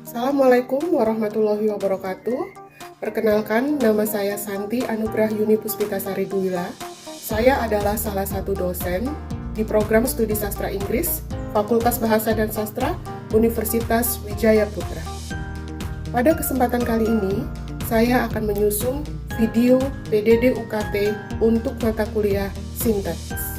Assalamualaikum warahmatullahi wabarakatuh. Perkenalkan, nama saya Santi Anugrah Yuni Puspitasari Duwila. Saya adalah salah satu dosen di program studi sastra Inggris, Fakultas Bahasa dan Sastra, Universitas Wijaya Putra. Pada kesempatan kali ini, saya akan menyusun video PDD UKT untuk mata kuliah Sinteks.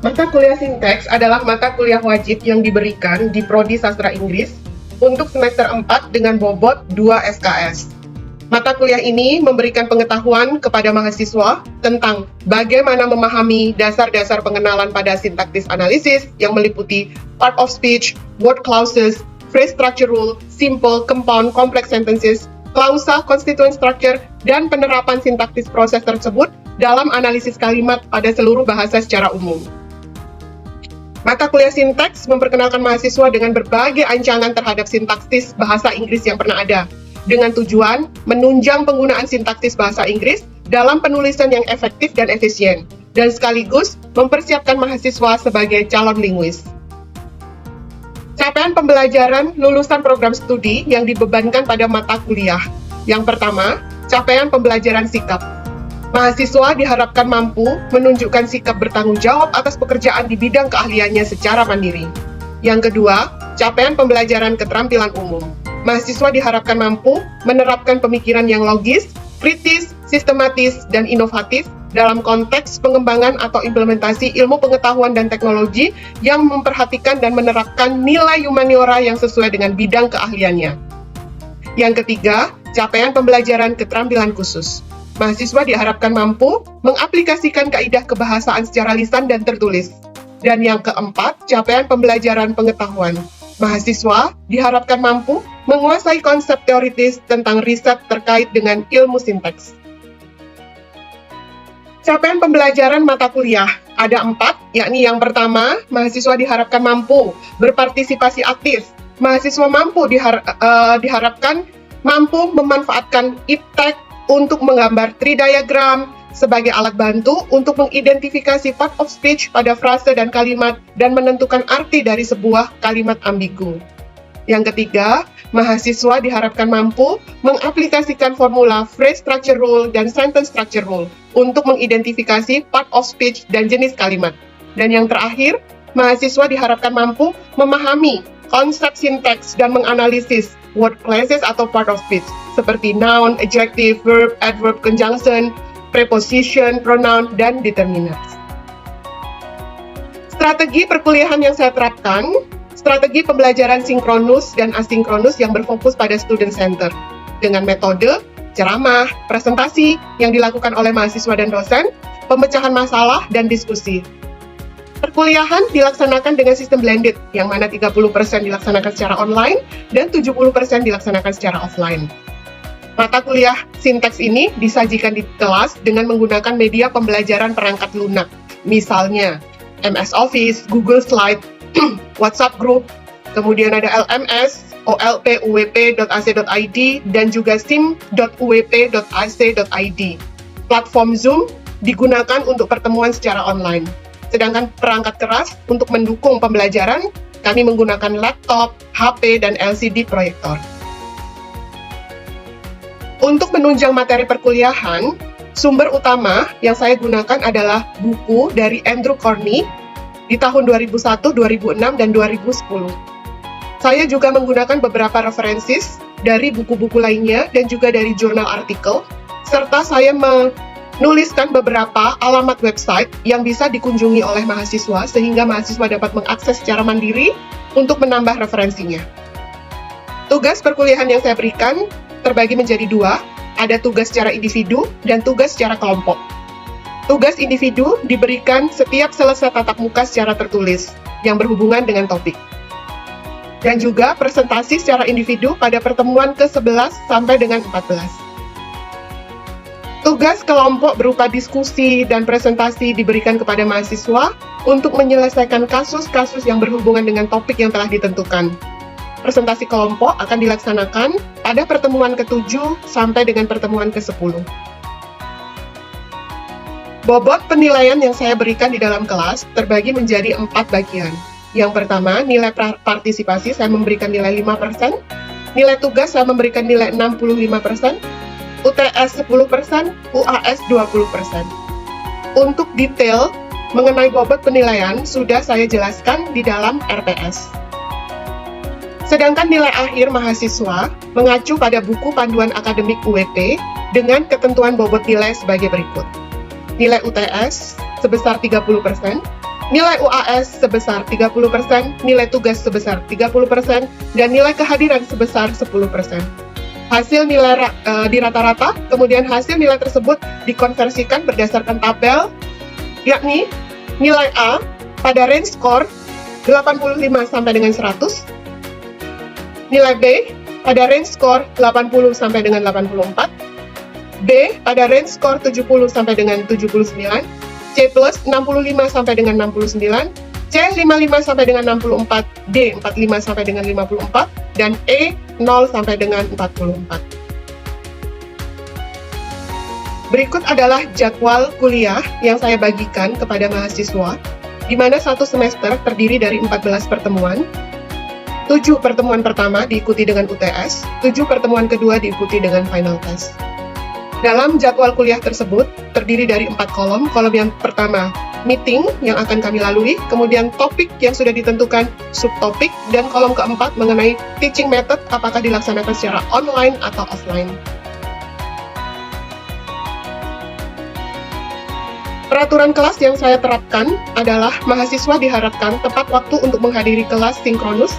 Mata kuliah Sinteks adalah mata kuliah wajib yang diberikan di Prodi Sastra Inggris untuk semester 4 dengan bobot 2 SKS. Mata kuliah ini memberikan pengetahuan kepada mahasiswa tentang bagaimana memahami dasar-dasar pengenalan pada sintaktis analisis yang meliputi part of speech, word clauses, phrase structure rule, simple, compound, complex sentences, klausa, constituent structure, dan penerapan sintaktis proses tersebut dalam analisis kalimat pada seluruh bahasa secara umum. Mata kuliah Sinteks memperkenalkan mahasiswa dengan berbagai ancaman terhadap sintaktis bahasa Inggris yang pernah ada, dengan tujuan menunjang penggunaan sintaktis bahasa Inggris dalam penulisan yang efektif dan efisien, dan sekaligus mempersiapkan mahasiswa sebagai calon linguis. Capaian pembelajaran lulusan program studi yang dibebankan pada mata kuliah. Yang pertama, capaian pembelajaran sikap. Mahasiswa diharapkan mampu menunjukkan sikap bertanggung jawab atas pekerjaan di bidang keahliannya secara mandiri. Yang kedua, capaian pembelajaran keterampilan umum. Mahasiswa diharapkan mampu menerapkan pemikiran yang logis, kritis, sistematis, dan inovatif dalam konteks pengembangan atau implementasi ilmu pengetahuan dan teknologi yang memperhatikan dan menerapkan nilai humaniora yang sesuai dengan bidang keahliannya. Yang ketiga, capaian pembelajaran keterampilan khusus. Mahasiswa diharapkan mampu mengaplikasikan kaidah kebahasaan secara lisan dan tertulis. Dan yang keempat, capaian pembelajaran pengetahuan. Mahasiswa diharapkan mampu menguasai konsep teoritis tentang riset terkait dengan ilmu sinteks. Capaian pembelajaran mata kuliah ada 4, yakni yang pertama, mahasiswa diharapkan mampu berpartisipasi aktif. Mahasiswa mampu diharapkan mampu memanfaatkan iptek untuk menggambar tree diagram sebagai alat bantu untuk mengidentifikasi part of speech pada frase dan kalimat dan menentukan arti dari sebuah kalimat ambigu. Yang ketiga, mahasiswa diharapkan mampu mengaplikasikan formula phrase structure rule dan sentence structure rule untuk mengidentifikasi part of speech dan jenis kalimat. Dan yang terakhir, mahasiswa diharapkan mampu memahami konsep sinteks dan menganalisis word classes atau part of speech seperti noun, adjective, verb, adverb, conjunction, preposition, pronoun, dan determinants. Strategi perkuliahan yang saya terapkan, strategi pembelajaran sinkronus dan asinkronus yang berfokus pada student center dengan metode ceramah, presentasi yang dilakukan oleh mahasiswa dan dosen, pemecahan masalah, dan diskusi. Perkuliahan dilaksanakan dengan sistem blended, yang mana 30% dilaksanakan secara online dan 70% dilaksanakan secara offline. Mata kuliah Sinteks ini disajikan di kelas dengan menggunakan media pembelajaran perangkat lunak, misalnya MS Office, Google Slide, WhatsApp Group, kemudian ada LMS, olp.uwp.ac.id, dan juga sim.uwp.ac.id. Platform Zoom digunakan untuk pertemuan secara online. Sedangkan perangkat keras untuk mendukung pembelajaran, kami menggunakan laptop, HP, dan LCD proyektor. Untuk menunjang materi perkuliahan, sumber utama yang saya gunakan adalah buku dari Andrew Carney di tahun 2001, 2006, dan 2010. Saya juga menggunakan beberapa referensis dari buku-buku lainnya dan juga dari jurnal artikel, serta saya menuliskan beberapa alamat website yang bisa dikunjungi oleh mahasiswa sehingga mahasiswa dapat mengakses secara mandiri untuk menambah referensinya. Tugas perkuliahan yang saya berikan terbagi menjadi 2, ada tugas secara individu dan tugas secara kelompok. Tugas individu diberikan setiap selesai tatap muka secara tertulis yang berhubungan dengan topik. Dan juga presentasi secara individu pada pertemuan ke-11 sampai dengan 14. Tugas kelompok berupa diskusi dan presentasi diberikan kepada mahasiswa untuk menyelesaikan kasus-kasus yang berhubungan dengan topik yang telah ditentukan. Presentasi kelompok akan dilaksanakan pada pertemuan ke-7 sampai dengan pertemuan ke-10. Bobot penilaian yang saya berikan di dalam kelas terbagi menjadi 4 bagian. Yang pertama, nilai partisipasi saya memberikan nilai 5%, nilai tugas saya memberikan nilai 65%, UTS 10%, UAS 20%. Untuk detail mengenai bobot penilaian sudah saya jelaskan di dalam RPS. Sedangkan nilai akhir mahasiswa mengacu pada buku panduan akademik UWP dengan ketentuan bobot nilai sebagai berikut. Nilai UTS sebesar 30%, nilai UAS sebesar 30%, nilai tugas sebesar 30%, dan nilai kehadiran sebesar 10%. Hasil nilai di rata-rata, kemudian hasil nilai tersebut dikonversikan berdasarkan tabel, yakni nilai A pada range skor 85 sampai dengan 100, nilai B pada range skor 80 sampai dengan 84, B pada range skor 70 sampai dengan 79, C plus 65 sampai dengan 69, C 55 sampai dengan 64, D 45 sampai dengan 54, dan E 0 sampai dengan 44. Berikut adalah jadwal kuliah yang saya bagikan kepada mahasiswa, di mana satu semester terdiri dari 14 pertemuan. 7 pertemuan pertama diikuti dengan UTS, 7 pertemuan kedua diikuti dengan final test. Dalam jadwal kuliah tersebut terdiri dari 4 kolom. Kolom yang pertama, meeting yang akan kami lalui, kemudian topik yang sudah ditentukan, subtopik, dan kolom keempat mengenai teaching method, apakah dilaksanakan secara online atau offline. Peraturan kelas yang saya terapkan adalah mahasiswa diharapkan tepat waktu untuk menghadiri kelas sinkronus,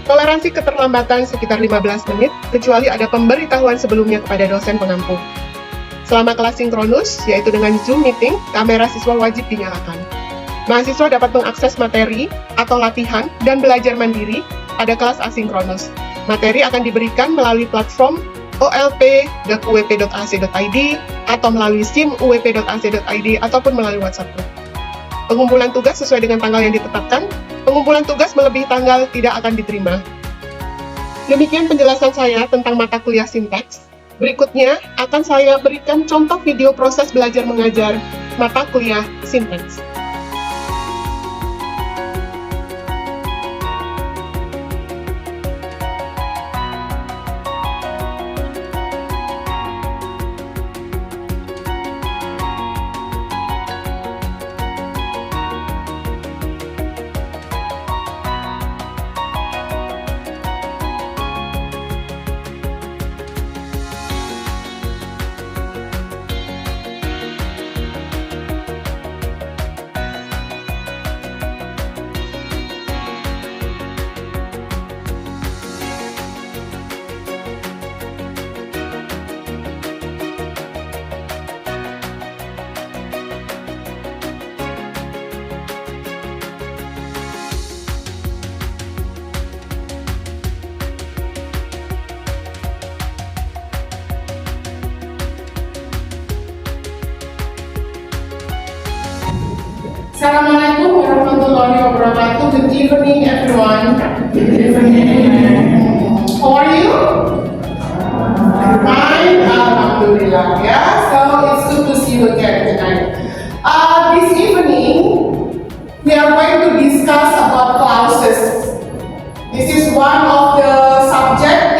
toleransi keterlambatan sekitar 15 menit, kecuali ada pemberitahuan sebelumnya kepada dosen pengampu. Selama kelas sinkronus, yaitu dengan Zoom meeting, kamera siswa wajib dinyalakan. Mahasiswa dapat mengakses materi atau latihan dan belajar mandiri pada kelas asinkronus. Materi akan diberikan melalui platform olp.uwp.ac.id atau melalui sim uwp.ac.id ataupun melalui WhatsApp group. Pengumpulan tugas sesuai dengan tanggal yang ditetapkan. Pengumpulan tugas melebihi tanggal tidak akan diterima. Demikian penjelasan saya tentang mata kuliah sintaks. Berikutnya akan saya berikan contoh video proses belajar mengajar mata kuliah sintaks. Assalamualaikum warahmatullahi wabarakatuh. Good evening, everyone. Good evening. How are you? Fine, alhamdulillah. Yeah, so it's good to see you again tonight. This evening, we are going to discuss about clauses. This is one of the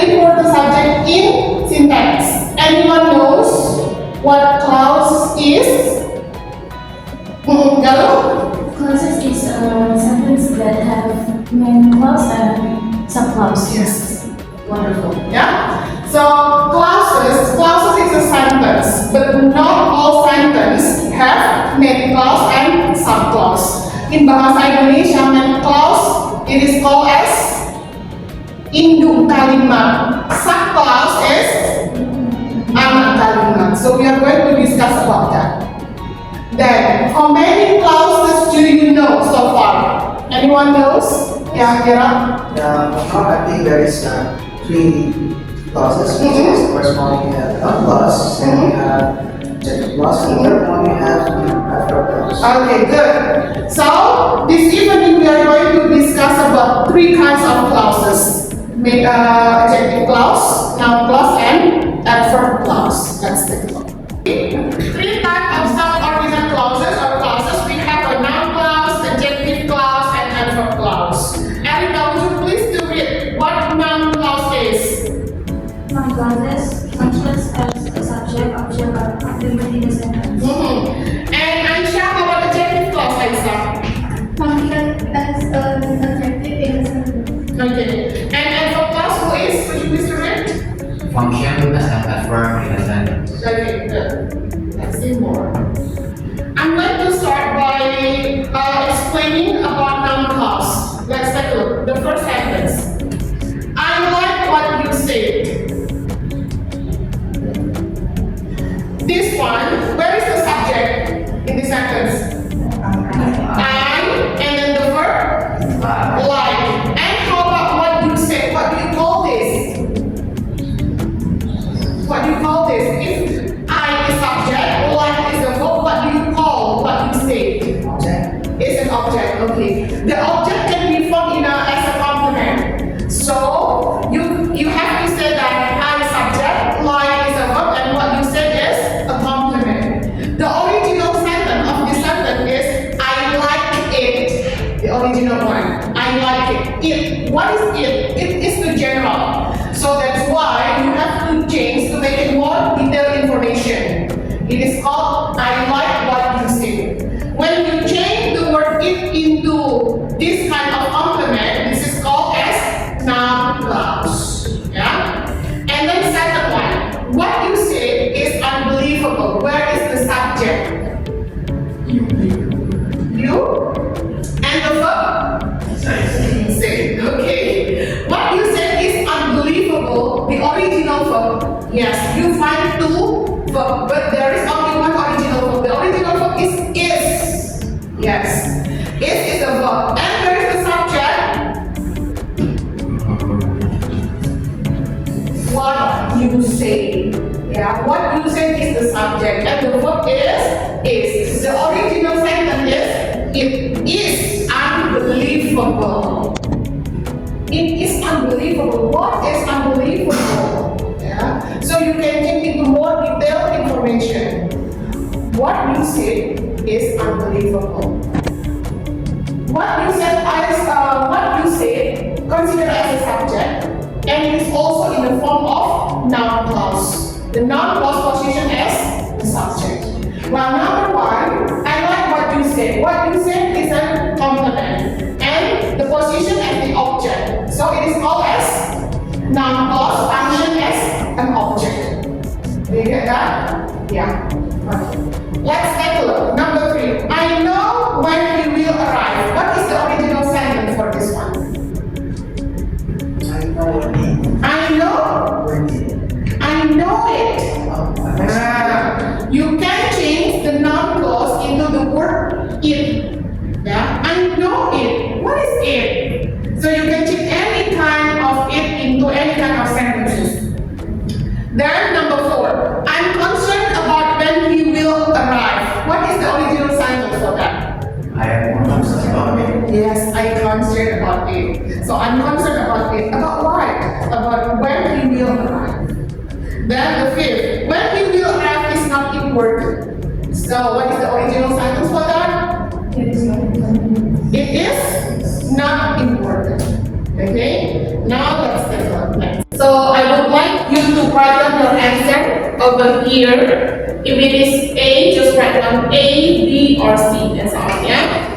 important subject in syntax. Anyone knows what clause is? Clauses is a sentence that have main clause and subclause. Yes, wonderful. Yeah. So clauses is a sentence, but not all sentence have main clause and subclause. In bahasa Indonesia, main clause it is called as indung kalimat. Subclause is anak kalimat. So we are going to discuss about that. Then, how many clauses do you know so far? Anyone knows? Yeah, Kira? Now, I think there is 3 clauses. The first one we have not clause, then we have objective clause, and the third one we have after clause. Okay, good. So, this evening we are going to discuss about 3 kinds of clauses. Adjective clause, noun clause, and adverb clause. Let's take a look. 3 types of subordinate clauses or clauses. We have a noun clause, adjective clause, and adverb clause. function as a verb in a sentence. Okay, good. Let's see more. I'm going to start by explaining about noun clause. Let's take a look. The first sentence. I like what you said. This one, where is the subject in this sentence? I, and then the verb? Like. And how about what you said? What do you call this? What do you call this? If I is subject, like is a verb, what do you call what you say? Object. It's an object, okay. The object can be formed as a complement. So you have to say that I is subject, like is a verb, and what you said is a complement. The original sentence of this sentence is I like it. The original one. I like it. It. What is it? It is the general. So that's why you have to change to make it more detailed information. It is called I like what you say. When you change the word it into this kind of complement, this is called as noun clause. Yeah? And then second one, what you say is unbelievable. Where is the subject? You? And the verb? Say. Okay. What you said is unbelievable. The original verb. Yes, you find two verb, but there is only one original verb. The original verb is. Yes. Is a verb. And where is the subject? What you say. Yeah, what you say is the subject. And the verb is. The original sentence is it is unbelievable. It is unbelievable. What is unbelievable? Yeah. So you can get into more detailed information. What you say is unbelievable. What you said considered as a subject, and it is also in the form of noun clause. The noun clause position as the subject. Well, number one, I like what you said. What you said is a complement, and the position as the object. So it is called as noun clause function as an object. Do you get that? Yeah. Okay. Let's take a look. Number three, I know when he will arrive. What is the original sentence for this one? I know what it. I know. I know it. You can change the noun clause into the word it. Yeah, I know it. What is it? So you can change any kind of it into any kind of sentences. Then number four, I'm concerned about when he will arrive. What is the original sentence for that? I am concerned about it. Yes, I'm concerned about it. So I'm concerned about it. About what? About when he will arrive. Then the fifth, when he will arrive is not important. So what is the original sentence for that? It is not important. It is not important. Okay? Now let's take a look next. So I would like you to write down your answer over here. If it is A, just write down A, B, or C. That's all, yeah?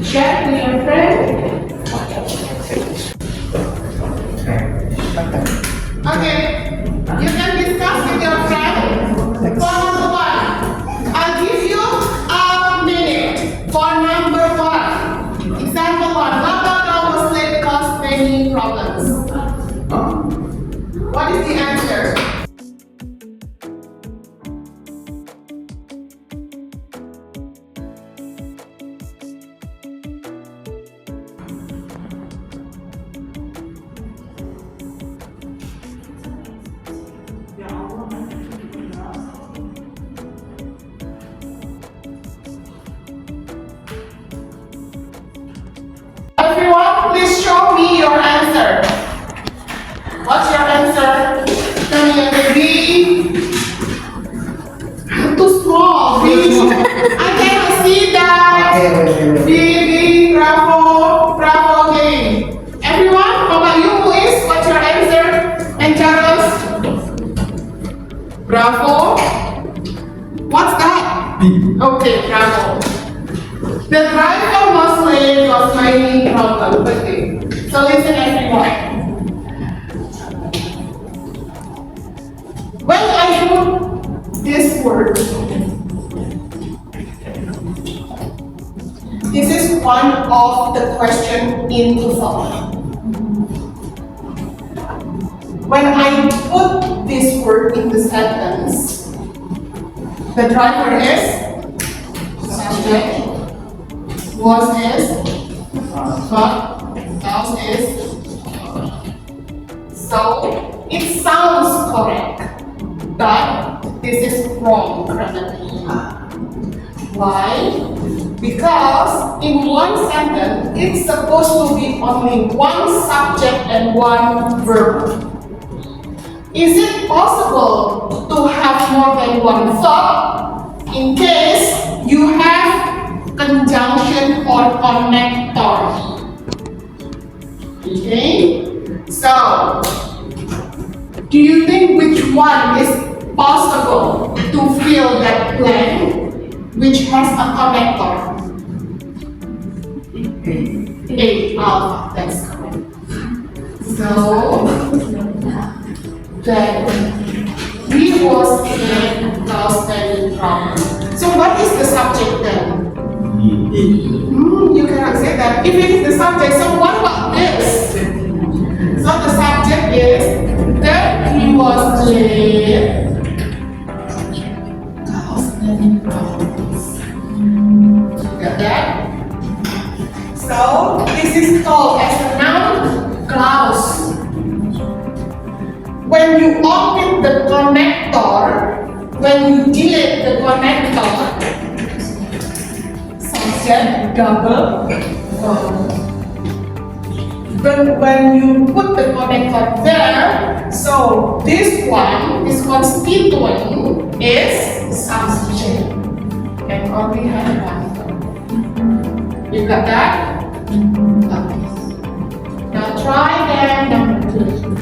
Check with your friend. Okay, you can discuss with your friend. For number one, I'll give you a minute for number one. Example one, blah was late caused many problems. What is the answer? Everyone, please show me your answer. What's your answer? Tell me answer. B. Too small. B. I cannot see that. Okay. B. Bravo. Bravo. Okay. Everyone, how about you, please? What's your answer? And Charles? Bravo. What's that? B. Okay, bravo. The driver was late, was my problem. Okay. So So listen everyone. When I put this word, this is one of the question in TOEFL. When I put this word in the sentence, the driver is subject, was is verb, else is. So it sounds correct, but this is wrong grammatically. Why? Because in one sentence, it's supposed to be only one subject and one verb. Is it possible to have more than one verb in case you have conjunction or connector? Okay, so do you think which one is possible to fill that blank which has a connector? A, alpha, that's correct. So that we was in outstanding problem. So what is the subject then? You cannot say that. If it is the subject, so what about this? So the subject is that he was in outstanding problems. Got that? So this is called as a noun clause. When you omit the connector, when you delete the connector, subject double verb. But when you put the connector there, so this one, this constituent is subject and only have one verb. You got that? Okay. Now try then number 2.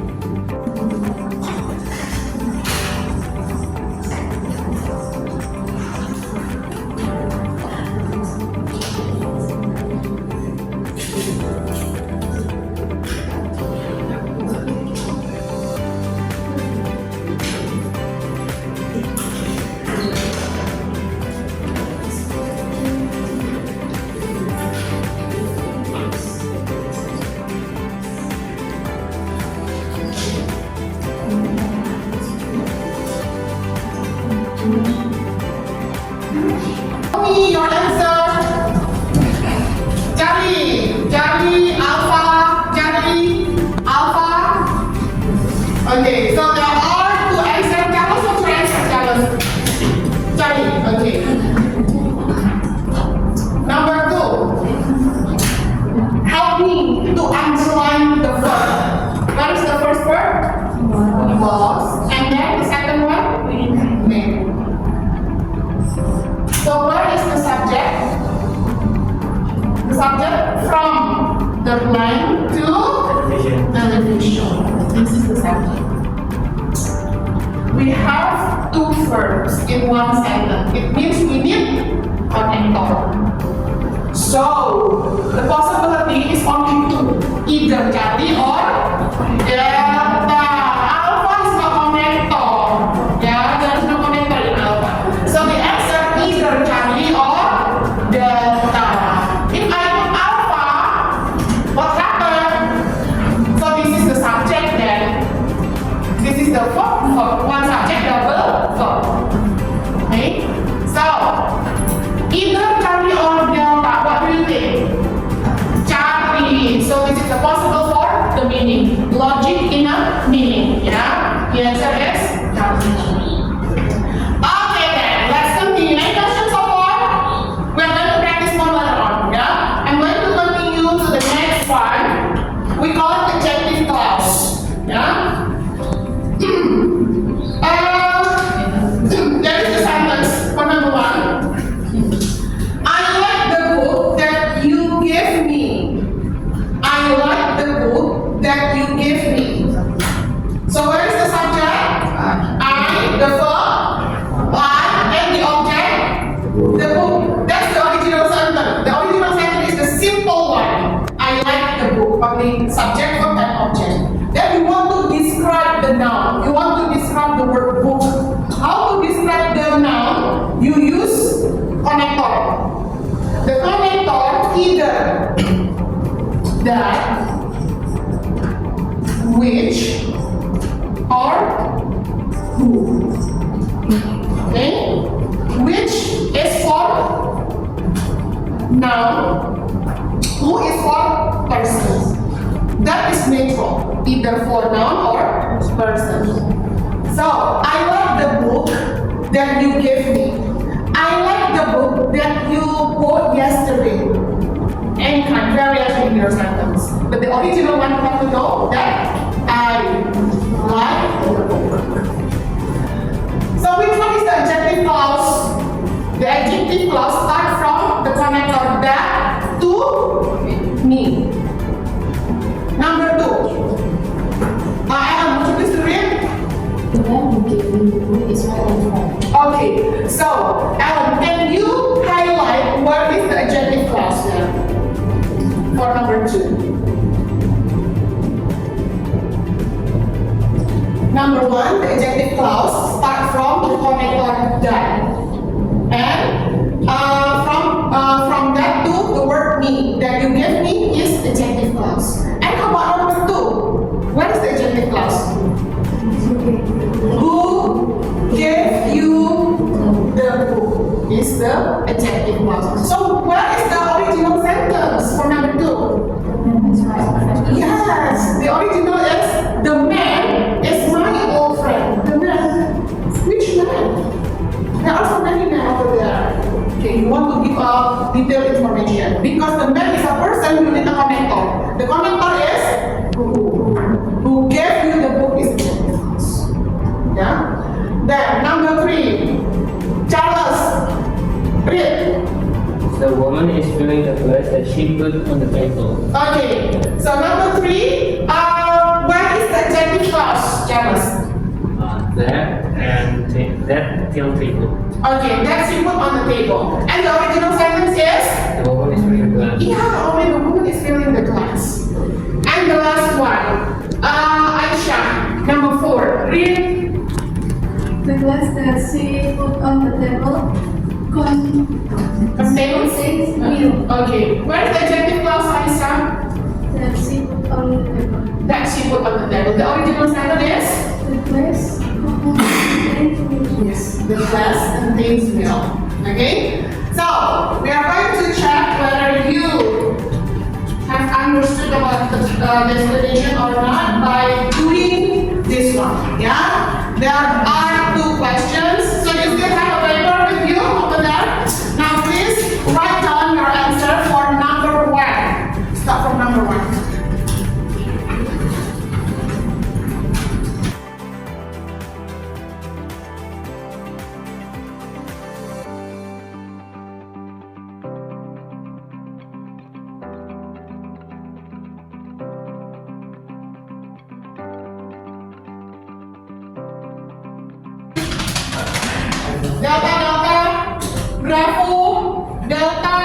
Tell me your answer. Jari, alpha, alpha. Okay, so there are 2 answers. Tell us what your answer, tell us. Jari, okay. Number 2. Help me to underline the verb. What is the first verb? Was. And then the second one? Made. So where is the subject? The subject from the line to television. This is the subject. We have 2 verbs in one sentence. It means we need connector. So the possibility is only 2. Either Jari or delta. Alpha is no connector. Yeah, there is no connector in alpha. So the answer is either Jari or delta. If I put alpha, what happened? So this is the subject then. This is the verb. One subject, double verb. Okay? So either Jari or delta. What do you think? either that, which, or who. Okay? Which is for noun, who is for person. That is neutral, either for noun or person. So, I like the book that you gave me. I like the book that you bought yesterday. Any kind, variation in your sentence. But the original one you have to know that I like the book. So which one is the adjective clause? The adjective clause starts from the connector that to me. Number 2. I have much to read. The man who gave me the book is right in front. Okay, so can you highlight what is the adjective clause there for number 2? Number 1, the adjective clause start from the connector that, and from that to the word me that you gave me is adjective clause. And how about number 2? What is the adjective clause? Who gave you the book is the adjective clause. So what is the original sentence for number 2? The man is right in front. Yes, the original is the man is my old friend. The man, which man? There are so many men over there. Okay, you want to give detailed information because the man is a person, you need a connector. The connector is who gave you the book is adjective clause. Yeah. Then number 3, Charles, read. The woman is filling the glass that she put on the table. Okay, so number 3, where is the adjective clause, Charles? That and that till table. Okay, that's you put on the table. And the original sentence is? The woman is filling the glass. Yeah, only the woman is filling the glass. And the last one, Aisha, number 4, read. The glass that she put on the table Contains milk Okay, where is the adjective clause, Aisha? that she put on the table. That she put on the table. The original sentence is? The glass contains milk. Yes, the glass contains milk. Okay? So, we are going to check whether you have understood about the explanation or not by doing this one. Yeah? There are 2 questions. So, you still have a paper with you over there. Now, please write down your answer for number 1. Start from number 1. Delta, Bravo, Delta.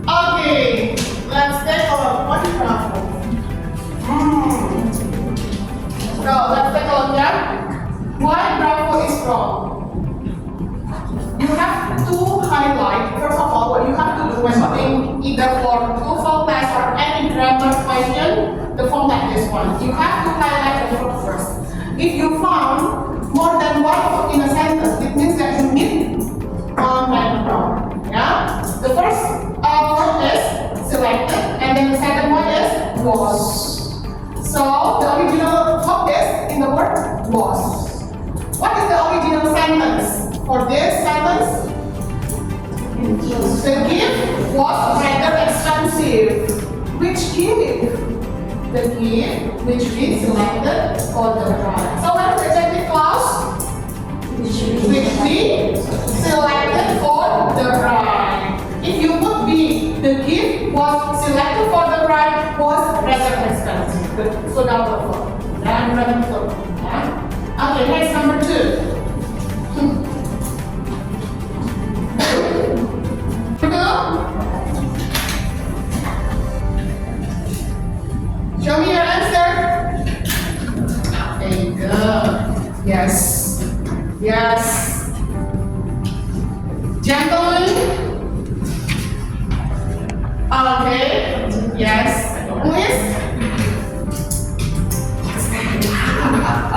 Okay, let's take a look. What is Bravo? So let's take a look, yeah? Why Bravo is wrong? You have to highlight, first of all, what you have to do when doing either for TOEFL test or any grammar question, the form like this one. You have to highlight the verb first. If you found more than one verb in a sentence, it means that you need main verb. Yeah? The first verb is selected, and then the second one is was. So the original verb is in the word was. What is the original sentence? For this sentence, the gift was rather expensive. Which gift? The gift which we selected for the bride. So what is the adjective clause? Which we selected for the bride. If you put B, the gift was selected for the bride was rather expensive. So that was the verb. Yeah? Okay, next number 2. Show me your answer. Very good. Yes. Yes. Gentlemen, Okay. Yes. Muis?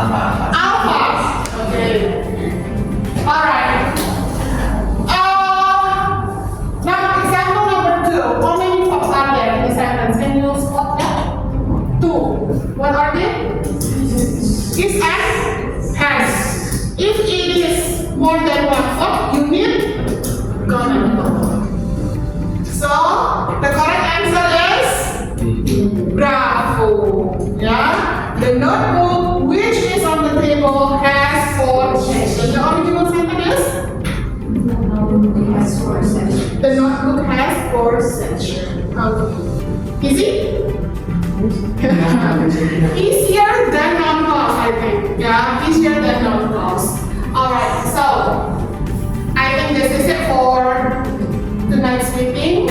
Alpha. Okay. Alright. Now example number 2. How many fox are there in the sentence? Can you spot that? 2. What are they? Is and has. If it is more than one fox, you need comment. So the correct answer is bravo. Yeah. The notebook which is on the table has 4 sections. The original sentence is the notebook has 4 sections. Easy? Easier than non-clause, I think. Yeah, easier than non-clause. Alright, so I think this is it for tonight's meeting.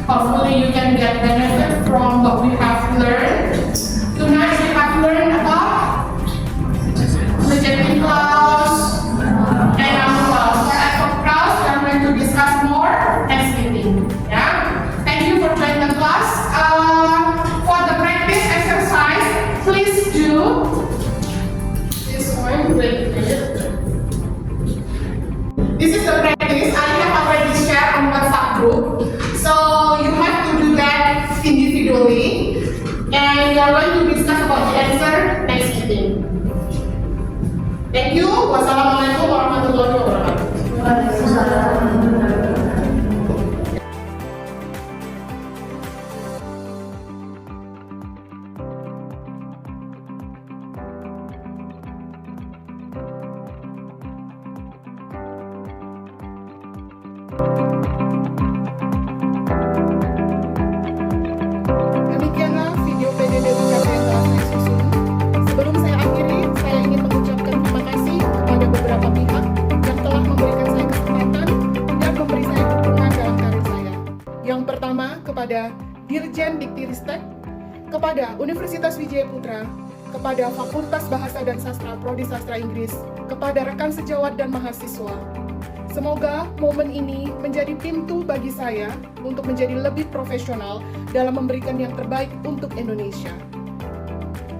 Hopefully you can get benefit from what we have learned. Tonight we have learned about rejecting clause and non-clause. For clause, we are going to discuss more next meeting. Yeah. Thank you for joining the class. For the practice exercise, please do this one. This is the practice. I have already shared on WhatsApp group. So you have to do that individually. And we are going to discuss about the answer next meeting. Thank you. Wassalamualaikum warahmatullahi wabarakatuh. Demikianlah video PDD UKT yang telah saya susun. Sebelum saya akhiri, saya ingin mengucapkan terima kasih kepada beberapa pihak yang telah memberikan saya kesempatan dan memberi saya dukungan dalam karir saya. Yang pertama, kepada Dirjen Diktiristek, kepada Universitas Wijaya Putra, kepada Fakultas Bahasa dan Sastra Prodi Sastra Inggris, kepada rekan sejawat dan mahasiswa. Semoga momen ini menjadi pintu bagi saya untuk menjadi lebih profesional dalam memberikan yang terbaik untuk Indonesia.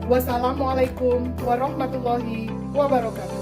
Wassalamualaikum warahmatullahi wabarakatuh.